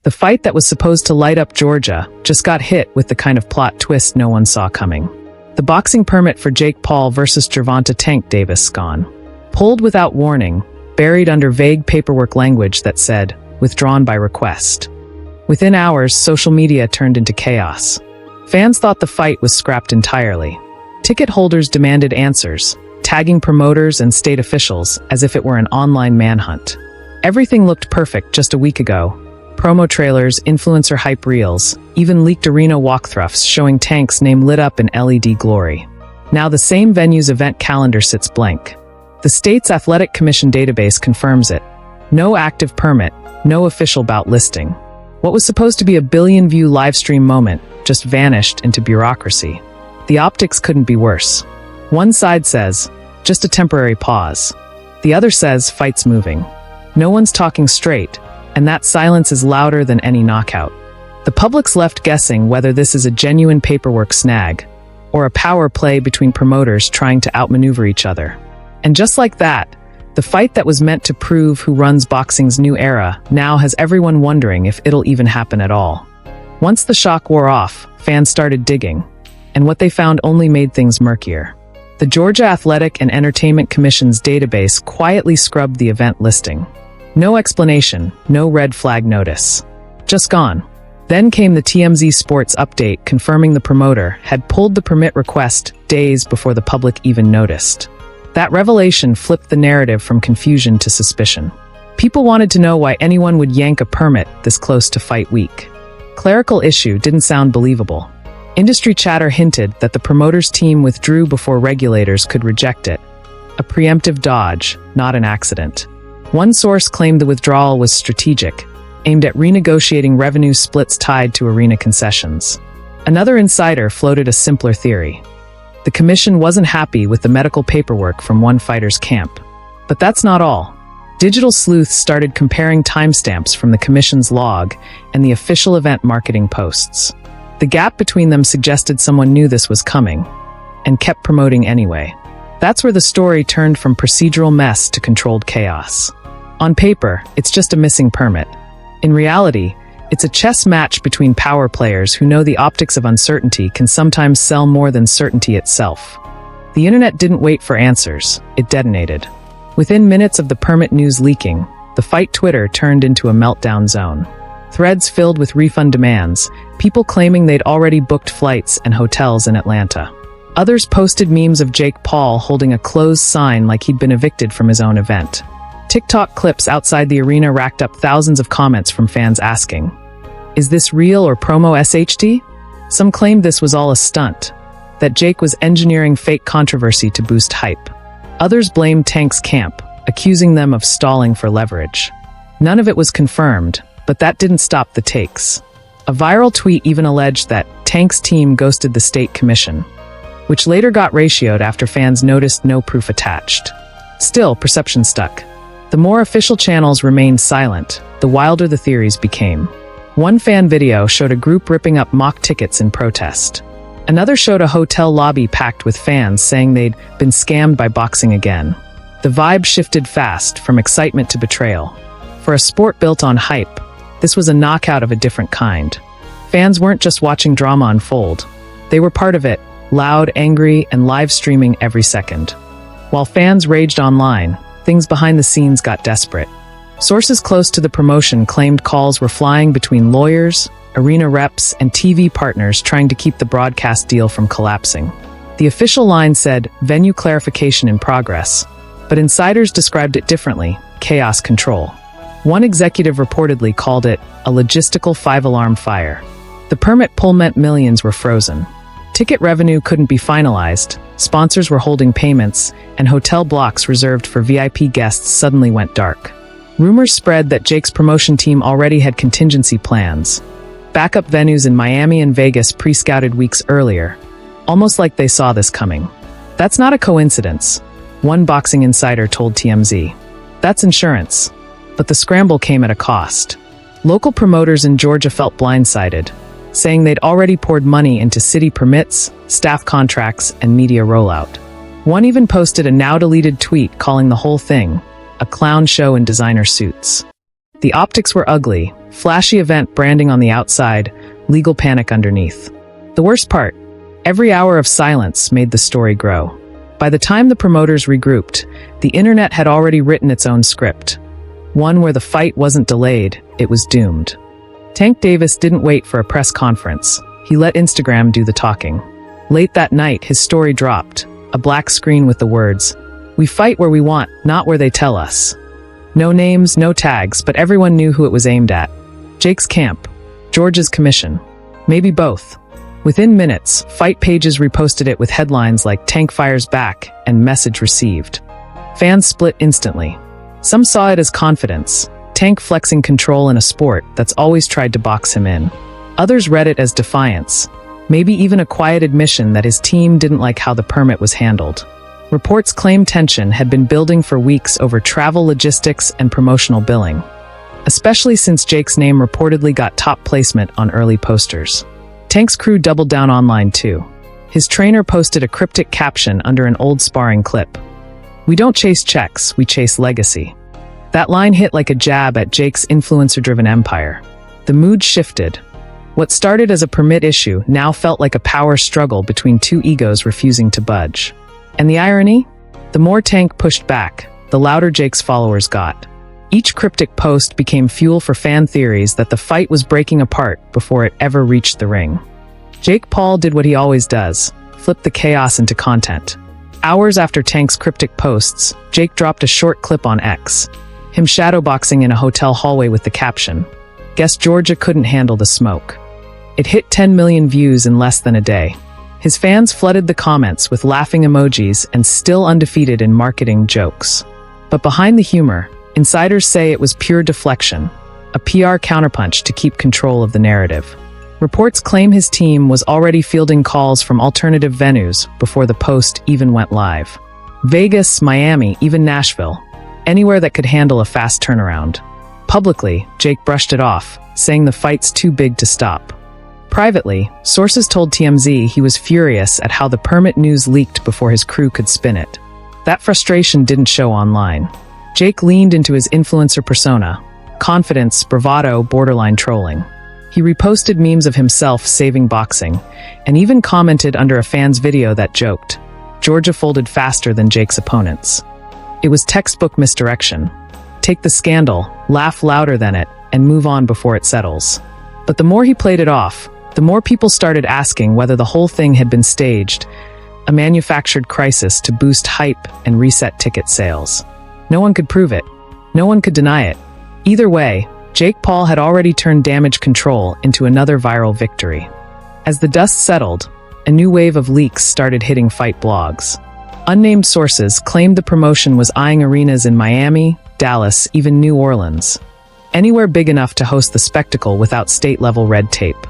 The fight that was supposed to light up Georgia just got hit with the kind of plot twist no one saw coming. The boxing permit for Jake Paul versus Gervonta Tank Davis gone. Pulled without warning, buried under vague paperwork language that said, "Withdrawn by request." Within hours, social media turned into chaos. Fans thought the fight was scrapped entirely. Ticket holders demanded answers, tagging promoters and state officials as if it were an online manhunt. Everything looked perfect just a week ago. Promo trailers, influencer hype reels, even leaked arena walkthroughs showing Tank's name lit up in LED glory. Now the same venue's event calendar sits blank. The state's athletic commission database confirms it. No active permit, no official bout listing. What was supposed to be a billion-view livestream moment just vanished into bureaucracy. The optics couldn't be worse. One side says, just a temporary pause. The other says, fight's moving. No one's talking straight, and that silence is louder than any knockout. The public's left guessing whether this is a genuine paperwork snag, or a power play between promoters trying to outmaneuver each other. And just like that, the fight that was meant to prove who runs boxing's new era now has everyone wondering if it'll even happen at all. Once the shock wore off, fans started digging, and what they found only made things murkier. The Georgia Athletic and Entertainment Commission's database quietly scrubbed the event listing. No explanation, no red flag notice. Just gone. Then came the TMZ Sports update confirming the promoter had pulled the permit request days before the public even noticed. That revelation flipped the narrative from confusion to suspicion. People wanted to know why anyone would yank a permit this close to fight week. Clerical issue didn't sound believable. Industry chatter hinted that the promoter's team withdrew before regulators could reject it. A preemptive dodge, not an accident. One source claimed the withdrawal was strategic, aimed at renegotiating revenue splits tied to arena concessions. Another insider floated a simpler theory. The commission wasn't happy with the medical paperwork from one fighter's camp. But that's not all. Digital sleuths started comparing timestamps from the commission's log and the official event marketing posts. The gap between them suggested someone knew this was coming, and kept promoting anyway. That's where the story turned from procedural mess to controlled chaos. On paper, it's just a missing permit. In reality, it's a chess match between power players who know the optics of uncertainty can sometimes sell more than certainty itself. The internet didn't wait for answers, it detonated. Within minutes of the permit news leaking, the fight Twitter turned into a meltdown zone. Threads filled with refund demands, people claiming they'd already booked flights and hotels in Atlanta. Others posted memes of Jake Paul holding a closed sign like he'd been evicted from his own event. TikTok clips outside the arena racked up thousands of comments from fans asking, "Is this real or promo SHT?" Some claimed this was all a stunt, that Jake was engineering fake controversy to boost hype. Others blamed Tank's camp, accusing them of stalling for leverage. None of it was confirmed, but that didn't stop the takes. A viral tweet even alleged that Tank's team ghosted the state commission, which later got ratioed after fans noticed no proof attached. Still, perception stuck. The more official channels remained silent, the wilder the theories became. One fan video showed a group ripping up mock tickets in protest. Another showed a hotel lobby packed with fans saying they'd been scammed by boxing again. The vibe shifted fast, from excitement to betrayal. For a sport built on hype, this was a knockout of a different kind. Fans weren't just watching drama unfold. They were part of it, loud, angry, and live streaming every second. While fans raged online, things behind the scenes got desperate. Sources close to the promotion claimed calls were flying between lawyers, arena reps, and TV partners trying to keep the broadcast deal from collapsing. The official line said, "Venue clarification in progress," but insiders described it differently, chaos control. One executive reportedly called it a logistical five-alarm fire. The permit pull meant millions were frozen. Ticket revenue couldn't be finalized, sponsors were holding payments, and hotel blocks reserved for VIP guests suddenly went dark. Rumors spread that Jake's promotion team already had contingency plans. Backup venues in Miami and Vegas pre-scouted weeks earlier, almost like they saw this coming. That's not a coincidence, one boxing insider told TMZ. That's insurance. But the scramble came at a cost. Local promoters in Georgia felt blindsided, saying they'd already poured money into city permits, staff contracts, and media rollout. One even posted a now-deleted tweet calling the whole thing a clown show in designer suits. The optics were ugly, flashy event branding on the outside, legal panic underneath. The worst part, every hour of silence made the story grow. By the time the promoters regrouped, the internet had already written its own script. One where the fight wasn't delayed, it was doomed. Tank Davis didn't wait for a press conference. He let Instagram do the talking. Late that night, his story dropped, a black screen with the words, "We fight where we want, not where they tell us." No names, no tags, but everyone knew who it was aimed at. Jake's camp, Georgia's commission, maybe both. Within minutes, fight pages reposted it with headlines like "Tank fires back" and "Message received." Fans split instantly. Some saw it as confidence, Tank flexing control in a sport that's always tried to box him in. Others read it as defiance, maybe even a quiet admission that his team didn't like how the permit was handled. Reports claim tension had been building for weeks over travel logistics and promotional billing, especially since Jake's name reportedly got top placement on early posters. Tank's crew doubled down online too. His trainer posted a cryptic caption under an old sparring clip. "We don't chase checks, we chase legacy." That line hit like a jab at Jake's influencer-driven empire. The mood shifted. What started as a permit issue now felt like a power struggle between two egos refusing to budge. And the irony? The more Tank pushed back, the louder Jake's followers got. Each cryptic post became fuel for fan theories that the fight was breaking apart before it ever reached the ring. Jake Paul did what he always does, flip the chaos into content. Hours after Tank's cryptic posts, Jake dropped a short clip on X, him shadowboxing in a hotel hallway with the caption, "Guess Georgia couldn't handle the smoke." It hit 10 million views in less than a day. His fans flooded the comments with laughing emojis and still undefeated in marketing jokes. But behind the humor, insiders say it was pure deflection, a PR counterpunch to keep control of the narrative. Reports claim his team was already fielding calls from alternative venues before the post even went live. Vegas, Miami, even Nashville. Anywhere that could handle a fast turnaround. Publicly, Jake brushed it off, saying the fight's too big to stop. Privately, sources told TMZ he was furious at how the permit news leaked before his crew could spin it. That frustration didn't show online. Jake leaned into his influencer persona, confidence, bravado, borderline trolling. He reposted memes of himself saving boxing, and even commented under a fan's video that joked, "Georgia folded faster than Jake's opponents." It was textbook misdirection. Take the scandal, laugh louder than it, and move on before it settles. But the more he played it off, the more people started asking whether the whole thing had been staged, a manufactured crisis to boost hype and reset ticket sales. No one could prove it. No one could deny it. Either way, Jake Paul had already turned damage control into another viral victory. As the dust settled, a new wave of leaks started hitting fight blogs. Unnamed sources claimed the promotion was eyeing arenas in Miami, Dallas, even New Orleans. Anywhere big enough to host the spectacle without state-level red tape.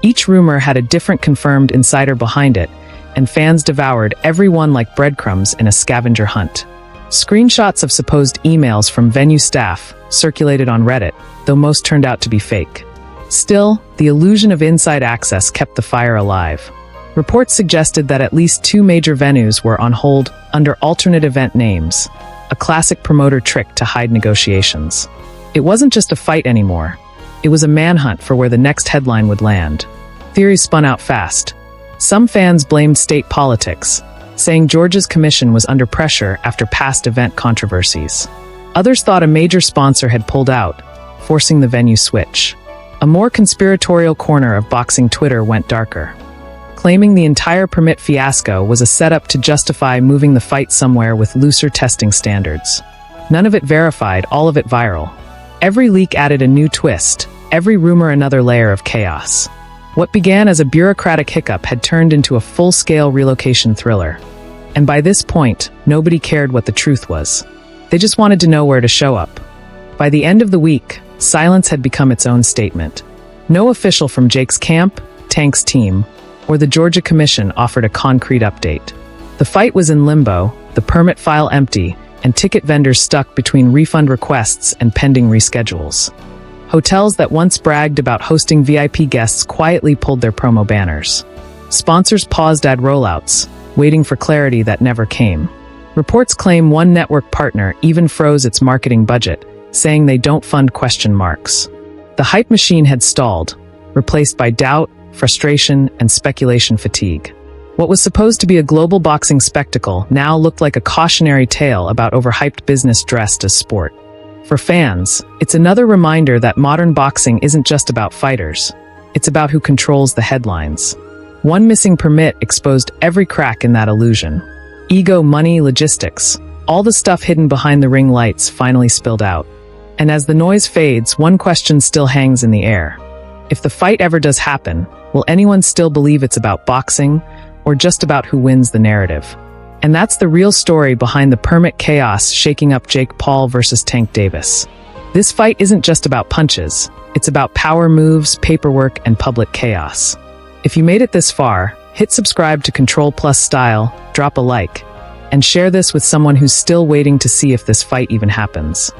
Each rumor had a different confirmed insider behind it, and fans devoured every one like breadcrumbs in a scavenger hunt. Screenshots of supposed emails from venue staff circulated on Reddit, though most turned out to be fake. Still, the illusion of inside access kept the fire alive. Reports suggested that at least 2 major venues were on hold under alternate event names, a classic promoter trick to hide negotiations. It wasn't just a fight anymore. It was a manhunt for where the next headline would land. Theories spun out fast. Some fans blamed state politics, saying Georgia's commission was under pressure after past event controversies. Others thought a major sponsor had pulled out, forcing the venue switch. A more conspiratorial corner of boxing Twitter went darker, claiming the entire permit fiasco was a setup to justify moving the fight somewhere with looser testing standards. None of it verified, all of it viral. Every leak added a new twist, every rumor another layer of chaos. What began as a bureaucratic hiccup had turned into a full-scale relocation thriller. And by this point, nobody cared what the truth was. They just wanted to know where to show up. By the end of the week, silence had become its own statement. No official from Jake's camp, Tank's team, or the Georgia Commission offered a concrete update. The fight was in limbo, the permit file empty, and ticket vendors stuck between refund requests and pending reschedules. Hotels that once bragged about hosting VIP guests quietly pulled their promo banners. Sponsors paused ad rollouts, waiting for clarity that never came. Reports claim one network partner even froze its marketing budget, saying they don't fund question marks. The hype machine had stalled, replaced by doubt, frustration, and speculation fatigue. What was supposed to be a global boxing spectacle now looked like a cautionary tale about overhyped business dressed as sport. For fans, it's another reminder that modern boxing isn't just about fighters. It's about who controls the headlines. One missing permit exposed every crack in that illusion. Ego, money, logistics, all the stuff hidden behind the ring lights finally spilled out. And as the noise fades, one question still hangs in the air. If the fight ever does happen, will anyone still believe it's about boxing, or just about who wins the narrative? And that's the real story behind the permit chaos shaking up Jake Paul versus Tank Davis. This fight isn't just about punches. It's about power moves, paperwork, and public chaos. If you made it this far, hit subscribe to Control Plus Style, drop a like, and share this with someone who's still waiting to see if this fight even happens.